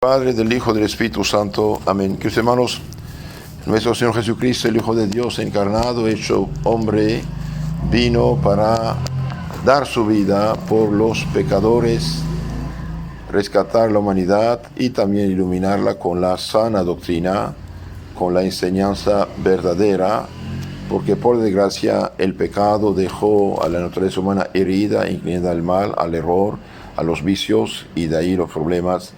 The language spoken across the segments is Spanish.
Padre, del Hijo, del Espíritu Santo. Amén. Queridos hermanos, nuestro Señor Jesucristo, el Hijo de Dios encarnado, hecho hombre, vino para dar su vida por los pecadores, rescatar la humanidad y también iluminarla con la sana doctrina, con la enseñanza verdadera, porque por desgracia el pecado dejó a la naturaleza humana herida, inclinada al mal, al error, a los vicios, y de ahí los problemas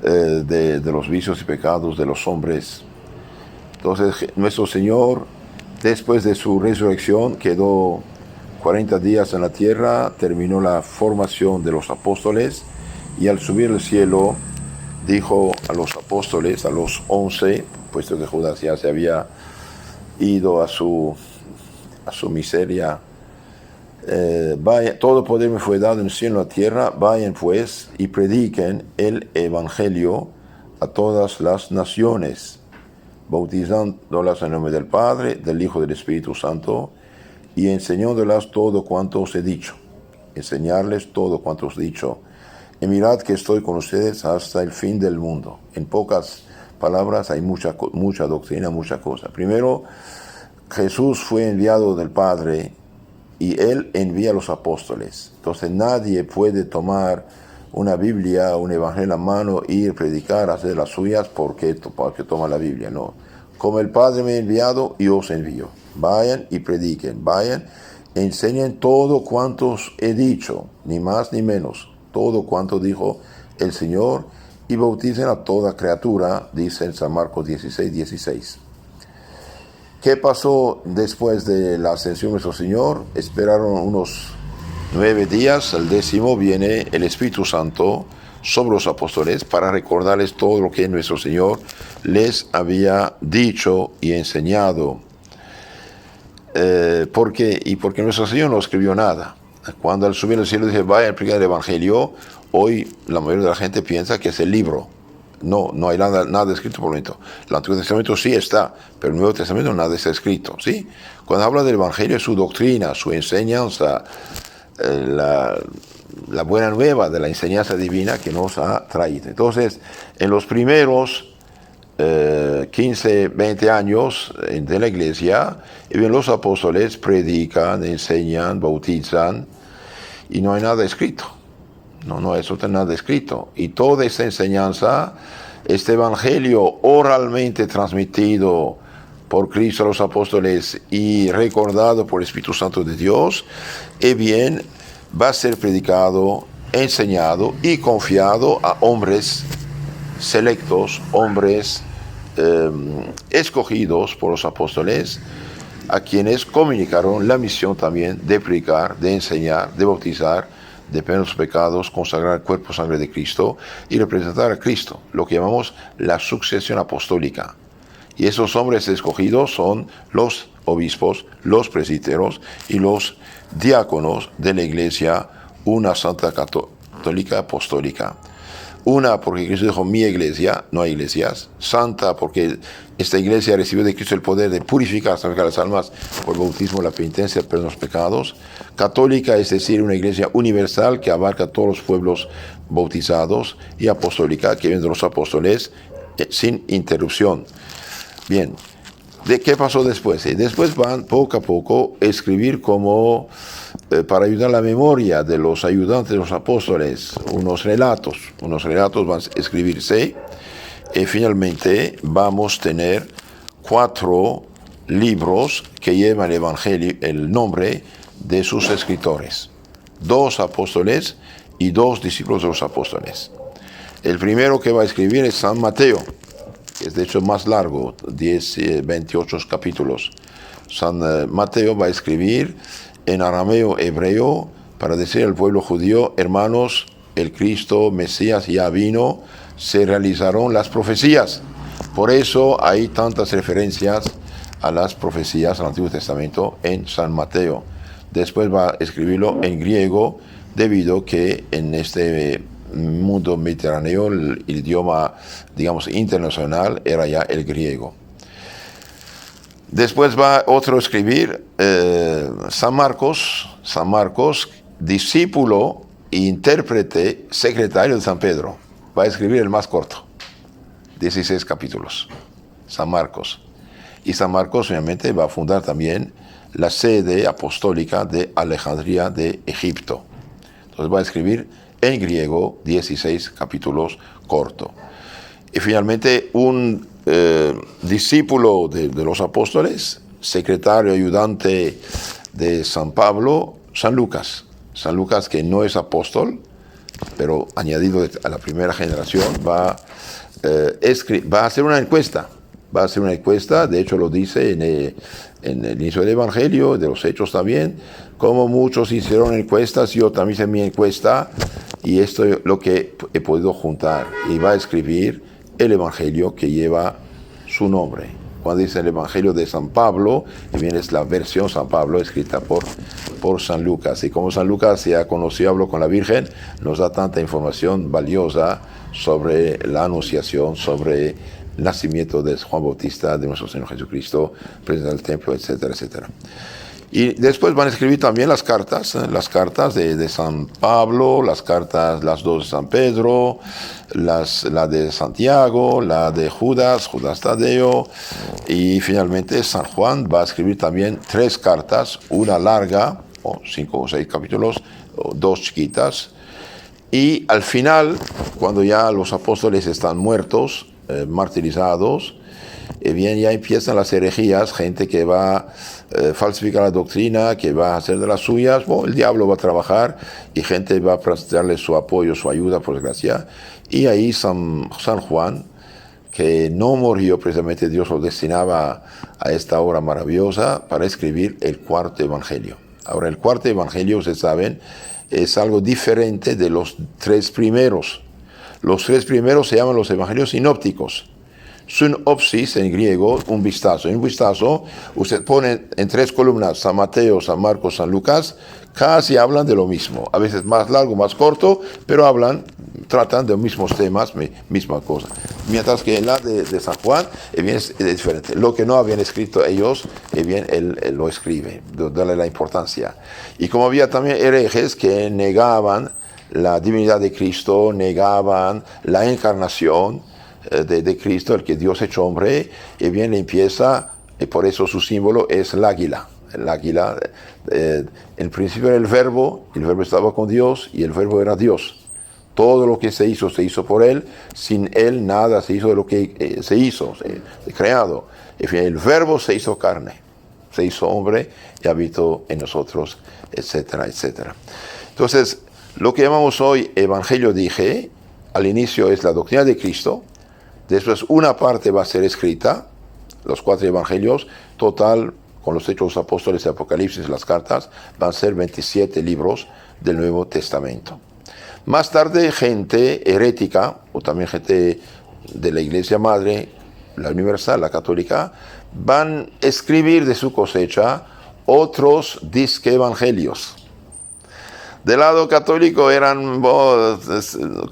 de los vicios y pecados de los hombres. Entonces nuestro Señor, después de su resurrección, quedó 40 días en la tierra, terminó la formación de los apóstoles, y al subir al cielo dijo a los apóstoles, a los 11, puesto que Judas ya se había ido a su miseria: vaya, todo poder me fue dado en el cielo y en la tierra, vayan pues y prediquen el evangelio a todas las naciones, bautizándolas en nombre del Padre, del Hijo y del Espíritu Santo, y enseñándolas todo cuanto os he dicho. Enseñarles todo cuanto os he dicho. Y mirad que estoy con ustedes hasta el fin del mundo. En pocas palabras hay mucha doctrina, mucha cosa. Primero, Jesús fue enviado del Padre y Él envía a los apóstoles. Entonces nadie puede tomar una Biblia, un evangelio en la mano, ir a predicar, hacer las suyas porque toma la Biblia. No. Como el Padre me ha enviado, yo os envío. Vayan y prediquen, vayan, enseñen todo cuanto os he dicho, ni más ni menos, todo cuanto dijo el Señor, y bauticen a toda criatura, dice en San Marcos 16:16. ¿Qué pasó después de la ascensión de nuestro Señor? Esperaron unos 9 días, al 10º viene el Espíritu Santo sobre los apóstoles para recordarles todo lo que nuestro Señor les había dicho y enseñado. Porque nuestro Señor no escribió nada. Cuando al subir al cielo dice, vaya a predicar el Evangelio, hoy la mayoría de la gente piensa que es el libro. No hay nada escrito por el momento. El Antiguo Testamento sí está, pero el Nuevo Testamento nada está escrito, ¿sí? Cuando habla del Evangelio es su doctrina, su enseñanza, la buena nueva de la enseñanza divina que nos ha traído. Entonces, en los primeros 15, 20 años de la iglesia, los apóstoles predican, enseñan, bautizan, y no hay nada escrito. No, eso no hay nada escrito. Y toda esta enseñanza, este evangelio oralmente transmitido por Cristo a los apóstoles y recordado por el Espíritu Santo de Dios, bien, va a ser predicado, enseñado y confiado a hombres selectos, hombres escogidos por los apóstoles, a quienes comunicaron la misión también de predicar, de enseñar, de bautizar, de perdonar los pecados, consagrar el cuerpo y sangre de Cristo y representar a Cristo, lo que llamamos la sucesión apostólica. Y esos hombres escogidos son los obispos, los presbíteros y los diáconos de la iglesia, una santa católica apostólica. Una, porque Cristo dijo, mi iglesia, no hay iglesias. Santa, porque esta iglesia recibió de Cristo el poder de purificar, santificar las almas por el bautismo, la penitencia, el perdón de los pecados. Católica, es decir, una iglesia universal que abarca a todos los pueblos bautizados. Y apostólica, que viene de los apóstoles, sin interrupción. Bien, ¿de qué pasó después? Después van poco a poco a escribir como para ayudar a la memoria de los ayudantes de los apóstoles, unos relatos van a escribirse, y finalmente vamos a tener 4 libros que llevan el Evangelio, el nombre de sus escritores, 2 apóstoles y 2 discípulos de los apóstoles. El primero que va a escribir es San Mateo, que es de hecho más largo, 28 capítulos. San Mateo va a escribir en arameo hebreo para decir al pueblo judío, hermanos, el Cristo Mesías ya vino, se realizaron las profecías. Por eso hay tantas referencias a las profecías del Antiguo Testamento en San Mateo. Después va a escribirlo en griego, debido que en este mundo mediterráneo el idioma, digamos, internacional era ya el griego. Después va otro a escribir San Marcos, discípulo, intérprete, secretario de San Pedro. Va a escribir el más corto. 16 capítulos. San Marcos. Y San Marcos obviamente va a fundar también la sede apostólica de Alejandría de Egipto. Entonces va a escribir en griego 16 capítulos cortos. Y finalmente un discípulo de los apóstoles, secretario ayudante de San Pablo, San Lucas. San Lucas, que no es apóstol, pero añadido a la primera generación, va a hacer una encuesta. Va a hacer una encuesta, de hecho lo dice en el inicio del Evangelio, de los Hechos también, como muchos hicieron encuestas, yo también hice mi encuesta, y esto es lo que he podido juntar. Y va a escribir el Evangelio que lleva su nombre. Cuando dice el Evangelio de San Pablo, y bien es la versión San Pablo escrita por San Lucas. Y como San Lucas se ha conocido, habló con la Virgen, nos da tanta información valiosa sobre la anunciación, sobre el nacimiento de Juan Bautista, de nuestro Señor Jesucristo, presente en el templo, etcétera, etcétera. Y después van a escribir también las cartas de San Pablo, las dos de San Pedro, la de Santiago, la de Judas Tadeo, y finalmente San Juan va a escribir también 3 cartas, una larga, o 5 o 6 capítulos, o 2 chiquitas, y al final, cuando ya los apóstoles están muertos, martirizados, bien ya empiezan las herejías, gente que va a falsificar la doctrina, que va a hacer de las suyas. El diablo va a trabajar y gente va a prestarle su apoyo, su ayuda, por desgracia. Y ahí San Juan, que no murió, precisamente Dios lo destinaba a esta obra maravillosa para escribir el 4º evangelio. Ahora, el 4º evangelio, ustedes saben, es algo diferente de los 3 primeros. Los 3 primeros se llaman los evangelios sinópticos. Synopsis en griego, un vistazo. En un vistazo, usted pone en 3 columnas San Mateo, San Marcos, San Lucas, casi hablan de lo mismo. A veces más largo, más corto, pero tratan de los mismos temas, misma cosa. Mientras que en la de San Juan, bien, es diferente. Lo que no habían escrito ellos, bien, él lo escribe, darle la importancia. Y como había también herejes que negaban la divinidad de Cristo, negaban la encarnación de Cristo, el que Dios hecho hombre, y bien empieza, y por eso su símbolo es el águila. El águila, en principio era el verbo estaba con Dios, y el verbo era Dios. Todo lo que se hizo por él, sin él nada se hizo de lo que se hizo, creado. En fin, el verbo se hizo carne, se hizo hombre y habitó en nosotros, etcétera, etcétera. Entonces, lo que llamamos hoy Evangelio, dije, al inicio es la doctrina de Cristo, después una parte va a ser escrita, los 4 evangelios, total, con los Hechos de los Apóstoles, el Apocalipsis y las cartas, van a ser 27 libros del Nuevo Testamento. Más tarde, gente herética, o también gente de la Iglesia Madre, la Universal, la Católica, van a escribir de su cosecha otros disque evangelios. Del lado católico eran,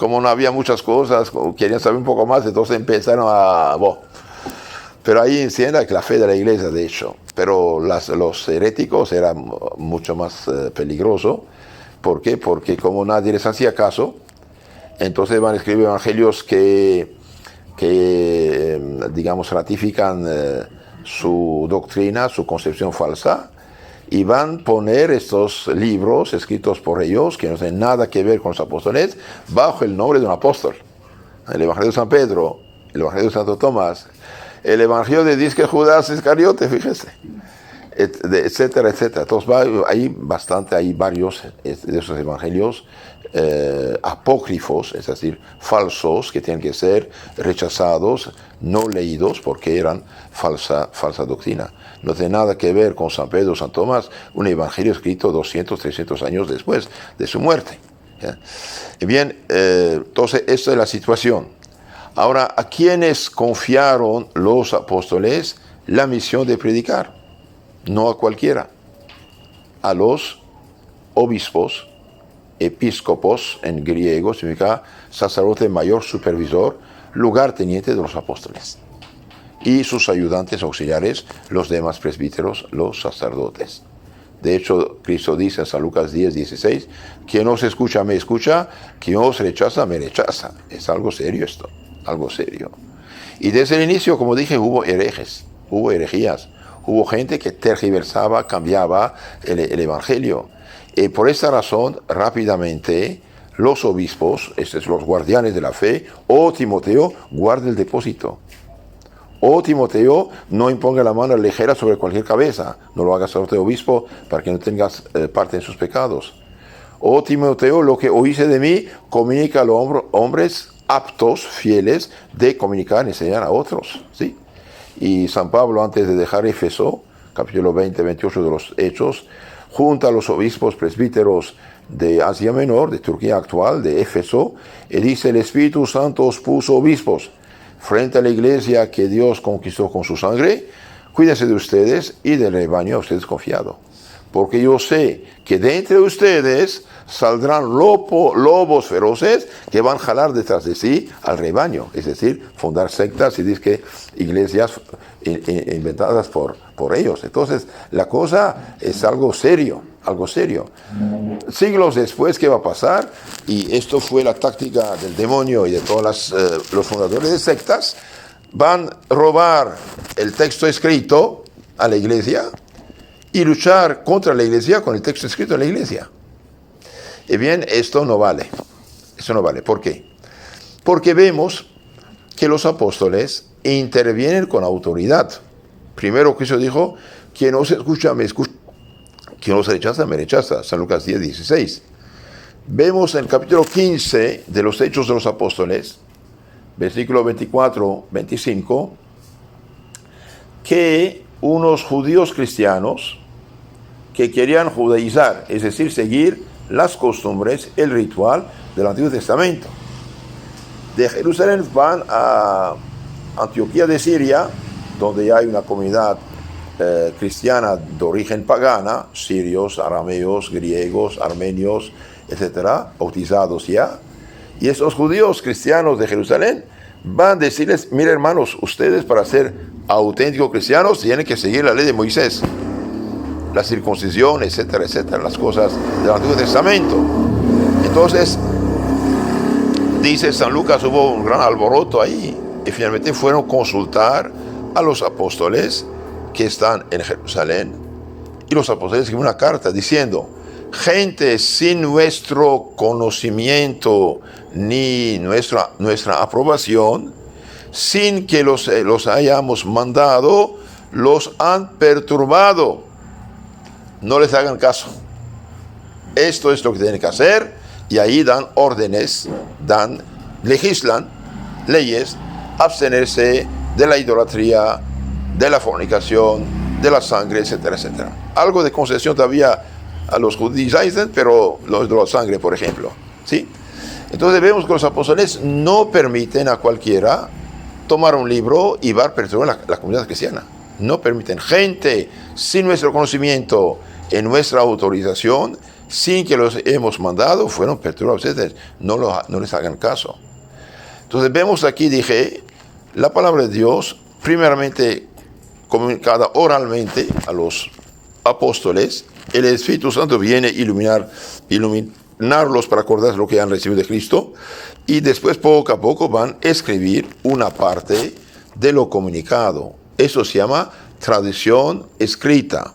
como no había muchas cosas, querían saber un poco más, entonces empezaron pero ahí enciende la fe de la iglesia, de hecho. Pero los heréticos eran mucho más peligrosos. ¿Por qué? Porque como nadie les hacía caso, entonces van a escribir evangelios que digamos, ratifican su doctrina, su concepción falsa, y van a poner estos libros escritos por ellos, que no tienen nada que ver con los apóstoles, bajo el nombre de un apóstol. El Evangelio de San Pedro, el Evangelio de Santo Tomás, el Evangelio de disque Judas Iscariote, fíjese, etcétera, etcétera. Entonces hay varios de esos evangelios apócrifos, es decir, falsos, que tienen que ser rechazados, no leídos, porque eran falsa doctrina. No tiene nada que ver con San Pedro, San Tomás, un evangelio escrito 200, 300 años después de su muerte. ¿Ya? Bien, entonces esta es la situación. Ahora, ¿a quiénes confiaron los apóstoles la misión de predicar? No a cualquiera. A los obispos, episcopos en griego, significa sacerdote mayor, supervisor, lugarteniente de los apóstoles. Y sus ayudantes auxiliares, los demás presbíteros, los sacerdotes. De hecho, Cristo dice en San Lucas 10, 16, quien os escucha, me escucha, quien os rechaza, me rechaza. Es algo serio esto, algo serio. Y desde el inicio, como dije, hubo herejes, hubo herejías, hubo gente que tergiversaba, cambiaba el Evangelio. Y por esta razón, rápidamente, los obispos, los guardianes de la fe, Timoteo, guarda el depósito. Timoteo, no imponga la mano ligera sobre cualquier cabeza, no lo hagas sobre obispo para que no tengas parte en sus pecados. Timoteo, lo que oíste de mí, comunica a los hombres aptos, fieles, de comunicar y enseñar a otros. ¿Sí? Y San Pablo, antes de dejar Éfeso, capítulo 20, 28 de los Hechos, junto a los obispos presbíteros de Asia Menor, de Turquía actual, de Éfeso, y dice: el Espíritu Santo os puso obispos frente a la iglesia que Dios conquistó con su sangre. Cuídense de ustedes y del rebaño a ustedes confiado, porque yo sé que de entre ustedes saldrán lobos feroces que van a jalar detrás de sí al rebaño, es decir, fundar sectas y disque iglesias inventadas por ellos. Entonces, la cosa es algo serio, algo serio. Siglos después, ¿qué va a pasar? Y esto fue la táctica del demonio y de todos los fundadores de sectas. Van a robar el texto escrito a la iglesia y luchar contra la iglesia con el texto escrito de la iglesia. Y bien, esto no vale. Esto no vale. ¿Por qué? Porque vemos que los apóstoles intervienen con autoridad. Primero Cristo dijo: quien no se escucha, me escucha. Quien no se rechaza, me rechaza. San Lucas 10, 16. Vemos en el capítulo 15 de los Hechos de los Apóstoles, versículo 24, 25, que unos judíos cristianos que querían judaizar, es decir, seguir las costumbres, el ritual del Antiguo Testamento. De Jerusalén van a Antioquía de Siria, donde hay una comunidad cristiana de origen pagana, sirios, arameos, griegos, armenios, etcétera, bautizados ya. Y esos judíos cristianos de Jerusalén van a decirles: mire, hermanos, ustedes para ser auténticos cristianos tienen que seguir la ley de Moisés, la circuncisión, etcétera, etcétera, las cosas del Antiguo Testamento. Entonces, dice San Lucas, hubo un gran alboroto ahí, y finalmente fueron a consultar a los apóstoles que están en Jerusalén. Y los apóstoles escriben una carta diciendo: gente sin nuestro conocimiento ni nuestra aprobación, sin que los hayamos mandado, los han perturbado. No les hagan caso. Esto es lo que tienen que hacer. Y ahí dan órdenes, legislan leyes: abstenerse de la idolatría, de la fornicación, de la sangre, etcétera, etcétera. Algo de concesión todavía a los judíos, pero los de la sangre, por ejemplo. ¿Sí? Entonces vemos que los apóstoles no permiten a cualquiera tomar un libro y va a perturbar la comunidad cristiana. No permiten. Gente sin nuestro conocimiento, en nuestra autorización, sin que los hemos mandado, fueron perturbados. No les hagan caso. Entonces vemos aquí, dije, la palabra de Dios, primeramente comunicada oralmente a los apóstoles. El Espíritu Santo viene a iluminarlos para acordarse lo que han recibido de Cristo, y después poco a poco van a escribir una parte de lo comunicado. Eso se llama tradición escrita,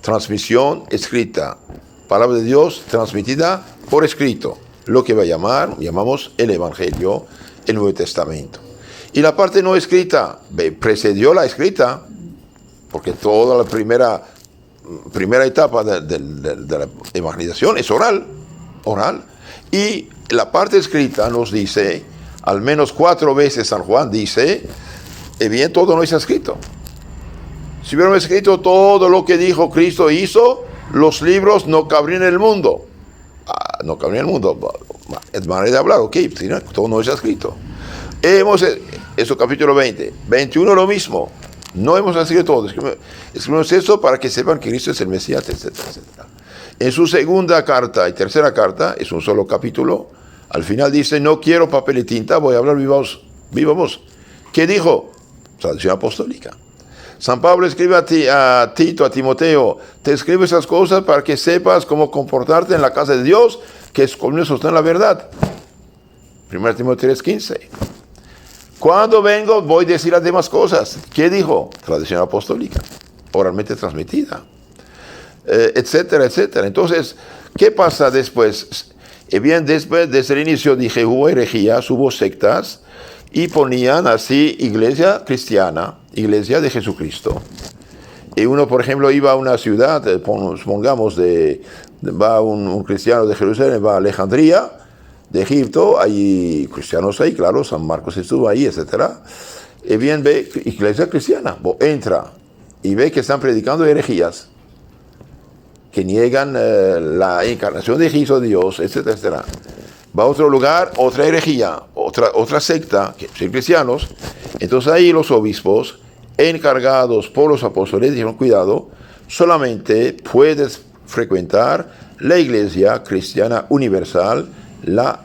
transmisión escrita, palabra de Dios transmitida por escrito, lo que llamamos el Evangelio, el Nuevo Testamento. Y la parte no escrita precedió la escrita, porque toda la primera etapa de la evangelización es oral, y la parte escrita nos dice, al menos 4 veces San Juan dice, bien, todo no está escrito. Si hubiéramos escrito todo lo que dijo Cristo hizo, los libros no cabrían en el mundo. No cabrían en el mundo, es manera de hablar, ok, todo no está escrito. Eso capítulo 20, 21 lo mismo. No hemos escrito todo, escribimos esto para que sepan que Cristo es el Mesías, etcétera, etcétera. En su segunda carta y tercera carta, es un solo capítulo, al final dice, no quiero papel y tinta, voy a hablar viva voz. ¿Qué dijo? Tradición apostólica. San Pablo escribe a Tito, a Timoteo, te escribo esas cosas para que sepas cómo comportarte en la casa de Dios, que es con eso está en la verdad. 1 Timoteo 3:15. Cuando vengo voy a decir las demás cosas. ¿Qué dijo? Tradición apostólica, oralmente transmitida, etcétera, etcétera. Entonces, ¿qué pasa después? Bien, después, desde el inicio dije, hubo herejías, hubo sectas, y ponían así iglesia cristiana, iglesia de Jesucristo. Y uno, por ejemplo, iba a una ciudad, supongamos, va un cristiano de Jerusalén, va a Alejandría, de Egipto, hay cristianos ahí, claro, San Marcos estuvo ahí, etc. Y bien ve iglesia cristiana, entra y ve que están predicando herejías, que niegan la encarnación de Cristo Dios, etcétera, etcétera. Va a otro lugar, otra herejía, otra secta, que son cristianos. Entonces ahí los obispos, encargados por los apóstoles, dijeron, cuidado, solamente puedes frecuentar la iglesia cristiana universal, la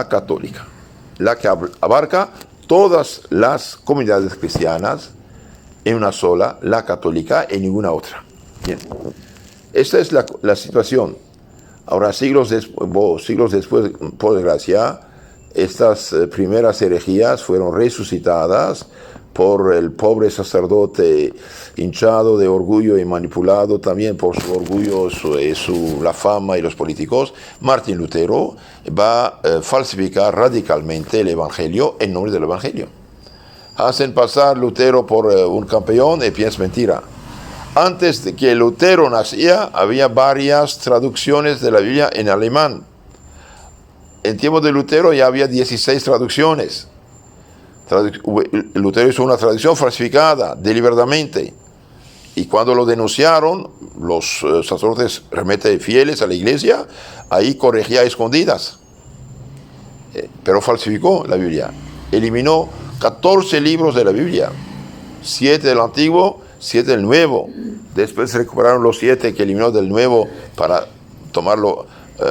católica, la que abarca todas las comunidades cristianas en una sola, la católica, en ninguna otra. Bien. Esta es la situación. Ahora, siglos después, por desgracia, estas primeras herejías fueron resucitadas por el pobre sacerdote hinchado de orgullo y manipulado también por su orgullo, la fama y los políticos. Martín Lutero va a falsificar radicalmente el Evangelio en nombre del Evangelio. Hacen pasar Lutero por un campeón y piensan mentira. Antes de que Lutero nacía, había varias traducciones de la Biblia en alemán. En tiempo de Lutero ya había 16 traducciones. Lutero hizo una traducción falsificada deliberadamente. Y cuando lo denunciaron, los sacerdotes realmente fieles a la iglesia, ahí corregía a escondidas. Pero falsificó la Biblia. Eliminó 14 libros de la Biblia. 7 del Antiguo, 7 del Nuevo. Después se recuperaron los 7 que eliminó del Nuevo para tomarlo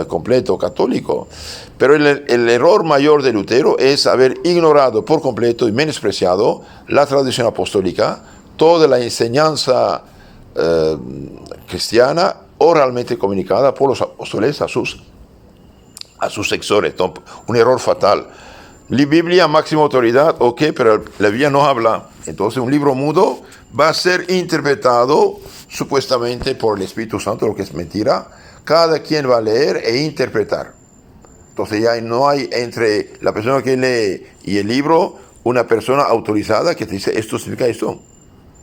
completo, católico. Pero el error mayor de Lutero es haber ignorado por completo y menospreciado la tradición apostólica, toda la enseñanza cristiana oralmente comunicada por los apóstoles a sus sectores. Un error fatal. La Biblia, máxima autoridad, ok, pero la Biblia no habla. Entonces un libro mudo va a ser interpretado supuestamente por el Espíritu Santo, lo que es mentira. Cada quien va a leer e interpretar. Entonces ya no hay entre la persona que lee y el libro una persona autorizada que te dice esto significa esto.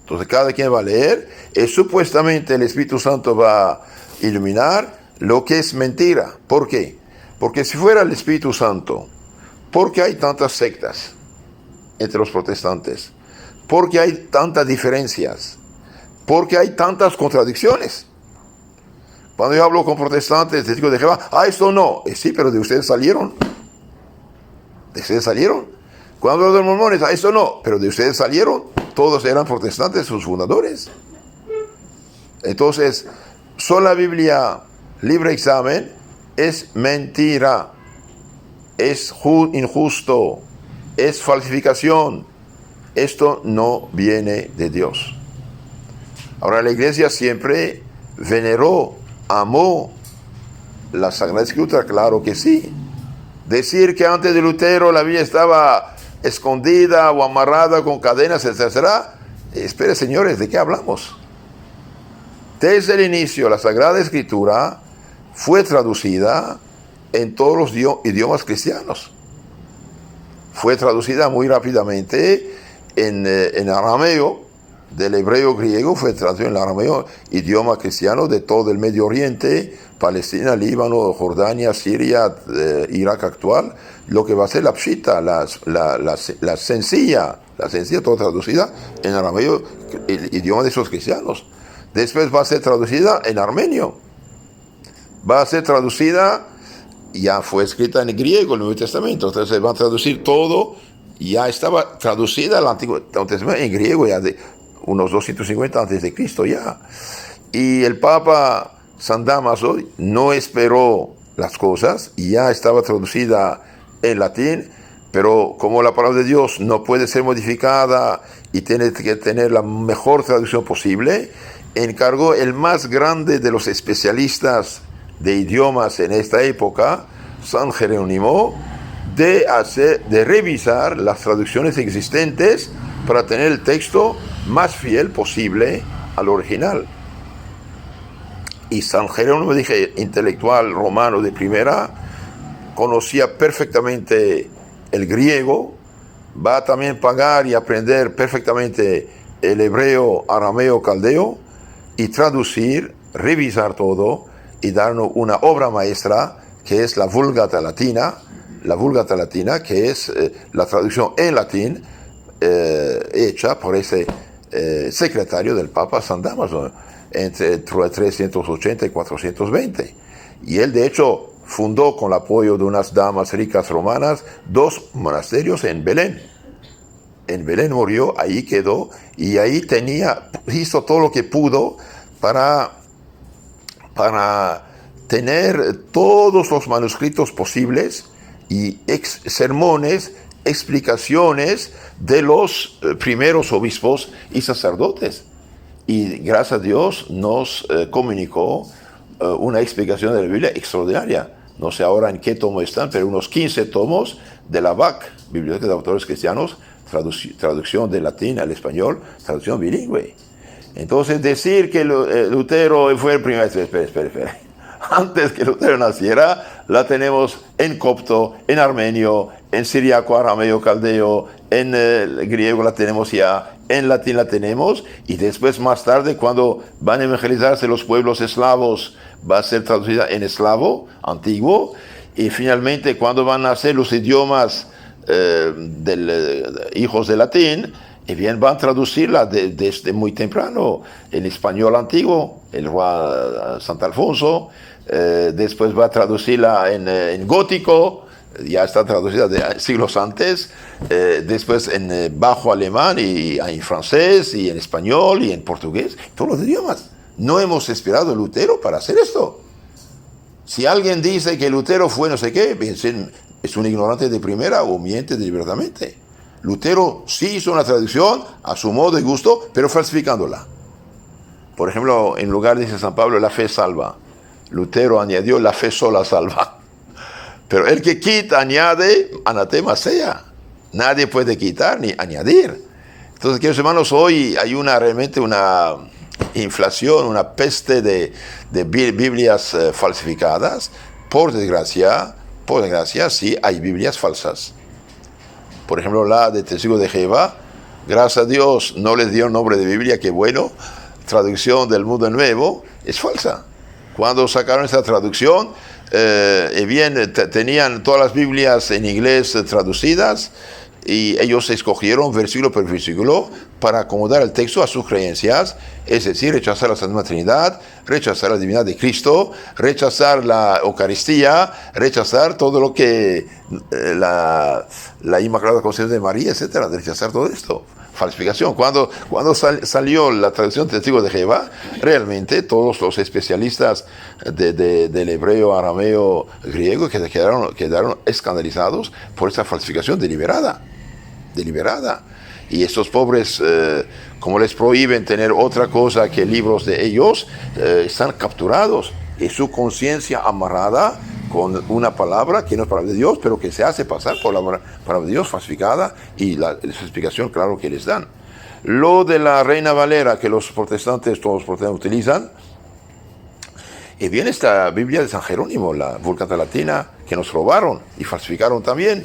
Entonces cada quien va a leer y supuestamente el Espíritu Santo va a iluminar lo que es mentira. ¿Por qué? Porque si fuera el Espíritu Santo, ¿por qué hay tantas sectas entre los protestantes? ¿Por qué hay tantas diferencias? ¿Por qué hay tantas contradicciones? Cuando yo hablo con protestantes, testigos de Jehová, esto no. Sí, pero de ustedes salieron. ¿De ustedes salieron? Cuando hablo de mormones, esto no. Pero de ustedes salieron. Todos eran protestantes, sus fundadores. Entonces, sola Biblia, libre examen, es mentira. Es injusto. Es falsificación. Esto no viene de Dios. Ahora, la iglesia siempre veneró, amó la Sagrada Escritura, claro que sí. Decir que antes de Lutero la Biblia estaba escondida o amarrada con cadenas, etc. Espere, señores, ¿de qué hablamos? Desde el inicio, la Sagrada Escritura fue traducida en todos los idiomas cristianos. Fue traducida muy rápidamente en arameo, del hebreo griego, fue traducido en el arameo, idioma cristiano de todo el Medio Oriente, Palestina, Líbano, Jordania, Siria, Irak actual, lo que va a ser la pshita, la sencilla, toda traducida en arameo, el idioma de esos cristianos. Después va a ser traducida en armenio, va a ser traducida, ya fue escrita en griego, el Nuevo Testamento, entonces se va a traducir todo, ya estaba traducida el Antiguo Testamento en griego, ya de unos 250 antes de Cristo ya. Y el Papa San Dámaso no esperó las cosas, y ya estaba traducida en latín, pero como la palabra de Dios no puede ser modificada y tiene que tener la mejor traducción posible, encargó el más grande de los especialistas de idiomas en esta época, San Jerónimo, de revisar las traducciones existentes para tener el texto más fiel posible al original. Y San Jerónimo, dije, intelectual romano de primera, conocía perfectamente el griego, va a también pagar y aprender perfectamente el hebreo, arameo, caldeo, y traducir, revisar todo y darnos una obra maestra que es la Vulgata Latina, que es la traducción en latín hecha por ese secretario del Papa San Dámaso entre 380 y 420. Y él, de hecho, fundó con el apoyo de unas damas ricas romanas 2 monasterios en Belén. En Belén murió, ahí quedó, y ahí hizo todo lo que pudo para tener todos los manuscritos posibles y sermones, explicaciones de los primeros obispos y sacerdotes. Y gracias a Dios nos comunicó una explicación de la Biblia extraordinaria. No sé ahora en qué tomo están, pero unos 15 tomos de la BAC, Biblioteca de Autores Cristianos, traducción de latín al español, traducción bilingüe. Entonces decir que Lutero fue el primer... Espera. Antes que Lutero naciera, la tenemos en copto, en armenio, en siriaco, arameo, caldeo, en griego la tenemos ya, en latín la tenemos, y después más tarde, cuando van a evangelizarse los pueblos eslavos, va a ser traducida en eslavo antiguo, y finalmente cuando van a ser los idiomas hijos de latín, y bien van a traducirla desde muy temprano en español antiguo, el rey Sant Alfonso, después va a traducirla en gótico, ya está traducida de siglos antes, después en bajo alemán y en francés y en español y en portugués, todos los idiomas. No hemos esperado a Lutero para hacer esto. Si alguien dice que Lutero fue no sé qué, es un ignorante de primera o miente deliberadamente. Lutero sí hizo una traducción a su modo y gusto, pero falsificándola. Por ejemplo, en lugar dice San Pablo, la fe salva. Lutero añadió, la fe sola salva. Pero el que quita, añade, anatema sea. Nadie puede quitar ni añadir. Entonces, queridos hermanos, hoy hay realmente una inflación, una peste de Biblias falsificadas. Por desgracia, sí hay Biblias falsas. Por ejemplo, la de Testigos de Jehová, gracias a Dios no les dio nombre de Biblia, qué bueno. Traducción del Mundo Nuevo es falsa. Cuando sacaron esa traducción, tenían todas las Biblias en inglés traducidas y ellos escogieron versículo por versículo para acomodar el texto a sus creencias, es decir, rechazar la Santísima Trinidad, rechazar la divinidad de Cristo, rechazar la Eucaristía, rechazar todo lo que la Inmaculada Concepción de María, etcétera, rechazar todo esto. Falsificación. Cuando salió la traducción de Testigos de Jehová, realmente todos los especialistas del hebreo, arameo, griego quedaron escandalizados por esa falsificación deliberada. Y estos pobres, como les prohíben tener otra cosa que libros de ellos, están capturados y su conciencia amarrada con una palabra que no es palabra de Dios, pero que se hace pasar por la palabra de Dios falsificada, y la explicación, claro, que les dan. Lo de la Reina Valera, que todos los protestantes utilizan, y bien esta Biblia de San Jerónimo, la Vulgata Latina, que nos robaron y falsificaron también.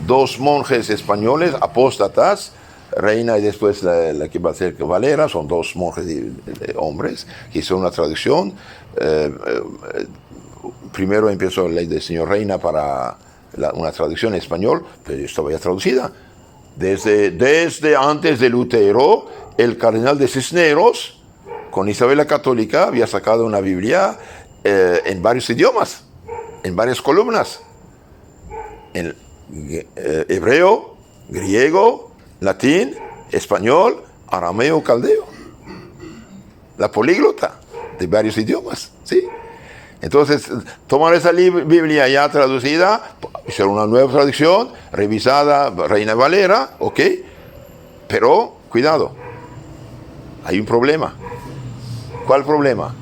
2 monjes españoles, apóstatas, Reina y después la que va a ser Valera, son 2 monjes hombres, que hicieron una traducción. Primero empezó la ley del Señor Reina para una traducción en español, pero estaba ya traducida. Desde antes de Lutero, el cardenal de Cisneros, con Isabel la Católica, había sacado una Biblia en varios idiomas, en varias columnas. En hebreo, griego, latín, español, arameo, caldeo. La políglota de varios idiomas, ¿sí? Entonces, tomaron esa Biblia ya traducida, hicieron una nueva traducción, revisada, Reina Valera, ok, pero cuidado, hay un problema. ¿Cuál problema?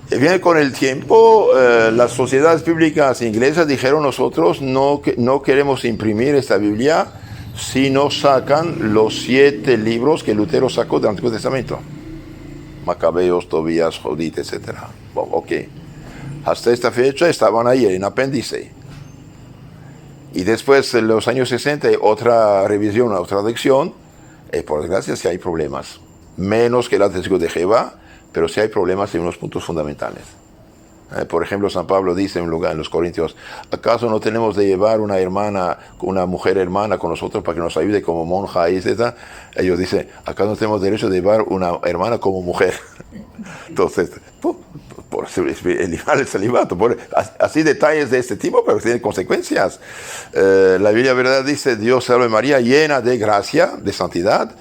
Bien, con el tiempo, las sociedades bíblicas inglesas dijeron: nosotros no queremos imprimir esta Biblia si no sacan los 7 libros que Lutero sacó del Antiguo Testamento. Macabeos, Tobías, Judith, etc. Bueno, ok. Hasta esta fecha estaban ahí en apéndice. Y después, en los años 60, otra revisión, otra traducción. Por desgracia, sí hay problemas. Menos que el Testigo de Jehová, pero sí hay problemas en unos puntos fundamentales. Por ejemplo, San Pablo dice en un lugar en los Corintios: ¿acaso no tenemos de llevar una mujer hermana con nosotros para que nos ayude como monja, etc.? Ellos dicen: ¿acaso no tenemos derecho de llevar una hermana como mujer? Entonces, por eliminar el celibato, así detalles de este tipo, pero tienen consecuencias. La Biblia, ¿verdad?, dice: Dios salve María, llena de gracia, de santidad,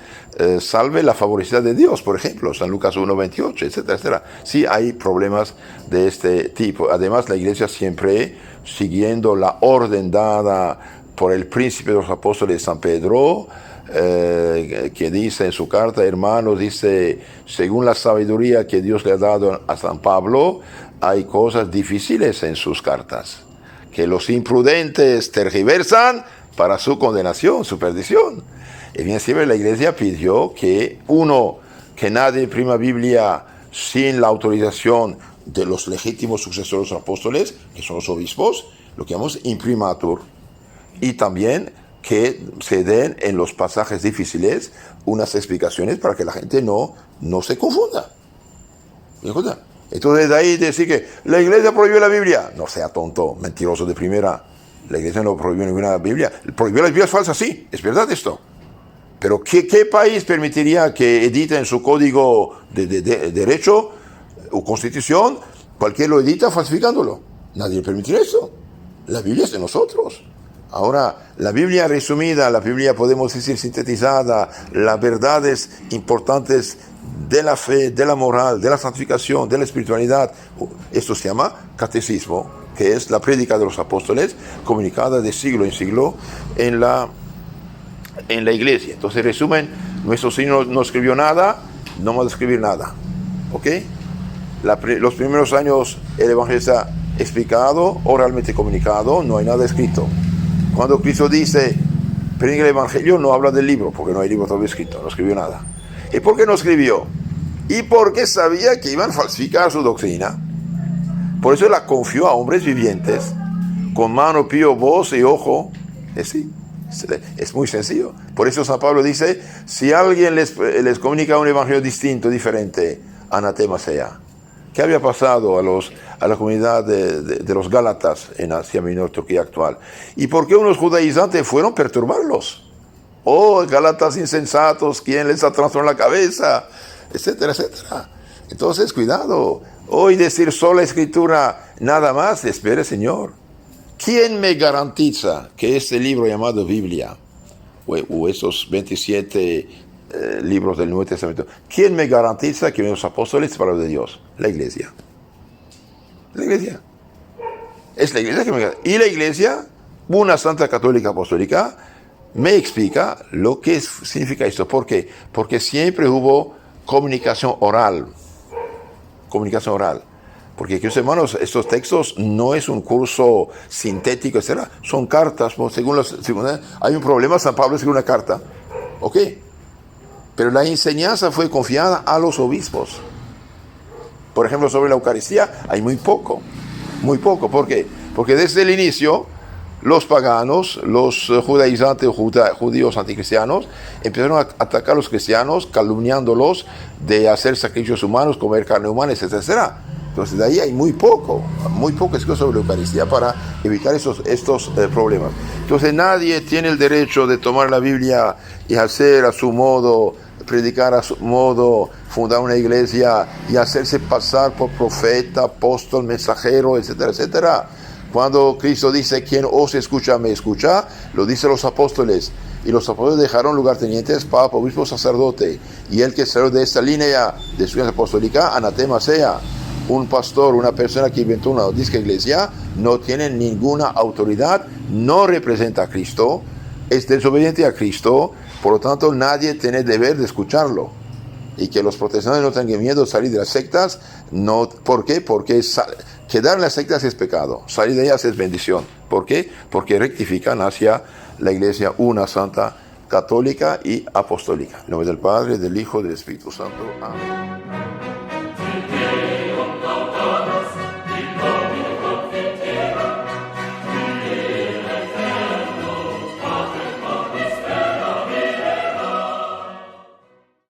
salve la favorecida de Dios, por ejemplo, San Lucas 1:28, etcétera, etcétera. Sí hay problemas de este tipo. Además, la Iglesia siempre siguiendo la orden dada por el príncipe de los apóstoles San Pedro, que dice en su carta: hermanos, dice, según la sabiduría que Dios le ha dado a San Pablo, hay cosas difíciles en sus cartas, que los imprudentes tergiversan para su condenación, su perdición. Y bien, siempre la Iglesia pidió que nadie imprima Biblia sin la autorización de los legítimos sucesores de los apóstoles, que son los obispos, lo que llamamos imprimatur, y también que se den en los pasajes difíciles unas explicaciones para que la gente no se confunda. Entonces, de ahí decir que la Iglesia prohibió la Biblia, no sea tonto, mentiroso de primera. La Iglesia no prohibió ninguna Biblia. Prohibió las Biblias falsas, sí, es verdad esto. Pero ¿qué país permitiría que edite en su código de derecho o constitución, cualquiera lo edita falsificándolo? Nadie permitiría eso. La Biblia es de nosotros. Ahora, la Biblia resumida, la Biblia, podemos decir, sintetizada, las verdades importantes de la fe, de la moral, de la santificación, de la espiritualidad, esto se llama catecismo, que es la prédica de los apóstoles, comunicada de siglo en siglo en la Iglesia. Entonces, resumen, nuestro Señor no escribió nada, no vamos a escribir nada. ¿Ok? Los primeros años el Evangelio está explicado, oralmente comunicado, no hay nada escrito. Cuando Cristo dice: predica el Evangelio, no habla del libro, porque no hay libro todavía escrito, no escribió nada. ¿Y por qué no escribió? Y porque sabía que iban a falsificar su doctrina. Por eso la confió a hombres vivientes, con mano, pío, voz y ojo. Es muy sencillo. Por eso San Pablo dice: si alguien les comunica un evangelio distinto, diferente, anatema sea. ¿Qué había pasado a la comunidad de los Gálatas en Asia Menor, Turquía actual? ¿Y por qué unos judaizantes fueron a perturbarlos? Oh, Gálatas insensatos, ¿quién les ha transformado la cabeza? Etcétera, etcétera. Entonces, cuidado. Hoy decir sola escritura, nada más, espere, Señor. ¿Quién me garantiza que este libro llamado Biblia, o esos 27 libros del Nuevo Testamento, quién me garantiza que los apóstoles es palabra de Dios? La Iglesia. La Iglesia. Es la Iglesia que me garantiza. Y la Iglesia, una Santa Católica Apostólica, me explica lo que significa esto. ¿Por qué? Porque siempre hubo comunicación oral. Comunicación oral. Porque, queridos hermanos, estos textos no es un curso sintético, etc. Son cartas. Hay un problema, San Pablo escribe una carta. ¿Ok? Pero la enseñanza fue confiada a los obispos. Por ejemplo, sobre la Eucaristía hay muy poco. Muy poco. ¿Por qué? Porque desde el inicio, los paganos, los judaizantes o judíos anticristianos, empezaron a atacar a los cristianos, calumniándolos de hacer sacrificios humanos, comer carne humana, etc. Entonces, de ahí hay muy poco escrito sobre la Eucaristía para evitar estos problemas. Entonces, nadie tiene el derecho de tomar la Biblia y hacer a su modo, predicar a su modo, fundar una iglesia y hacerse pasar por profeta, apóstol, mensajero, etcétera, etcétera. Cuando Cristo dice: quien os escucha, me escucha, lo dice los apóstoles. Y los apóstoles dejaron lugartenientes, papa, obispo, sacerdote. Y el que salió de esta línea de su apostólica, anatema sea. Un pastor, una persona que inventó una disca iglesia, no tiene ninguna autoridad, no representa a Cristo, es desobediente a Cristo, por lo tanto nadie tiene deber de escucharlo. Y que los protestantes no tengan miedo de salir de las sectas. No, ¿por qué? Porque quedar en las sectas es pecado. Salir de ellas es bendición. ¿Por qué? Porque rectifican hacia la iglesia una, santa, católica y apostólica. En nombre del Padre, del Hijo y del Espíritu Santo. Amén.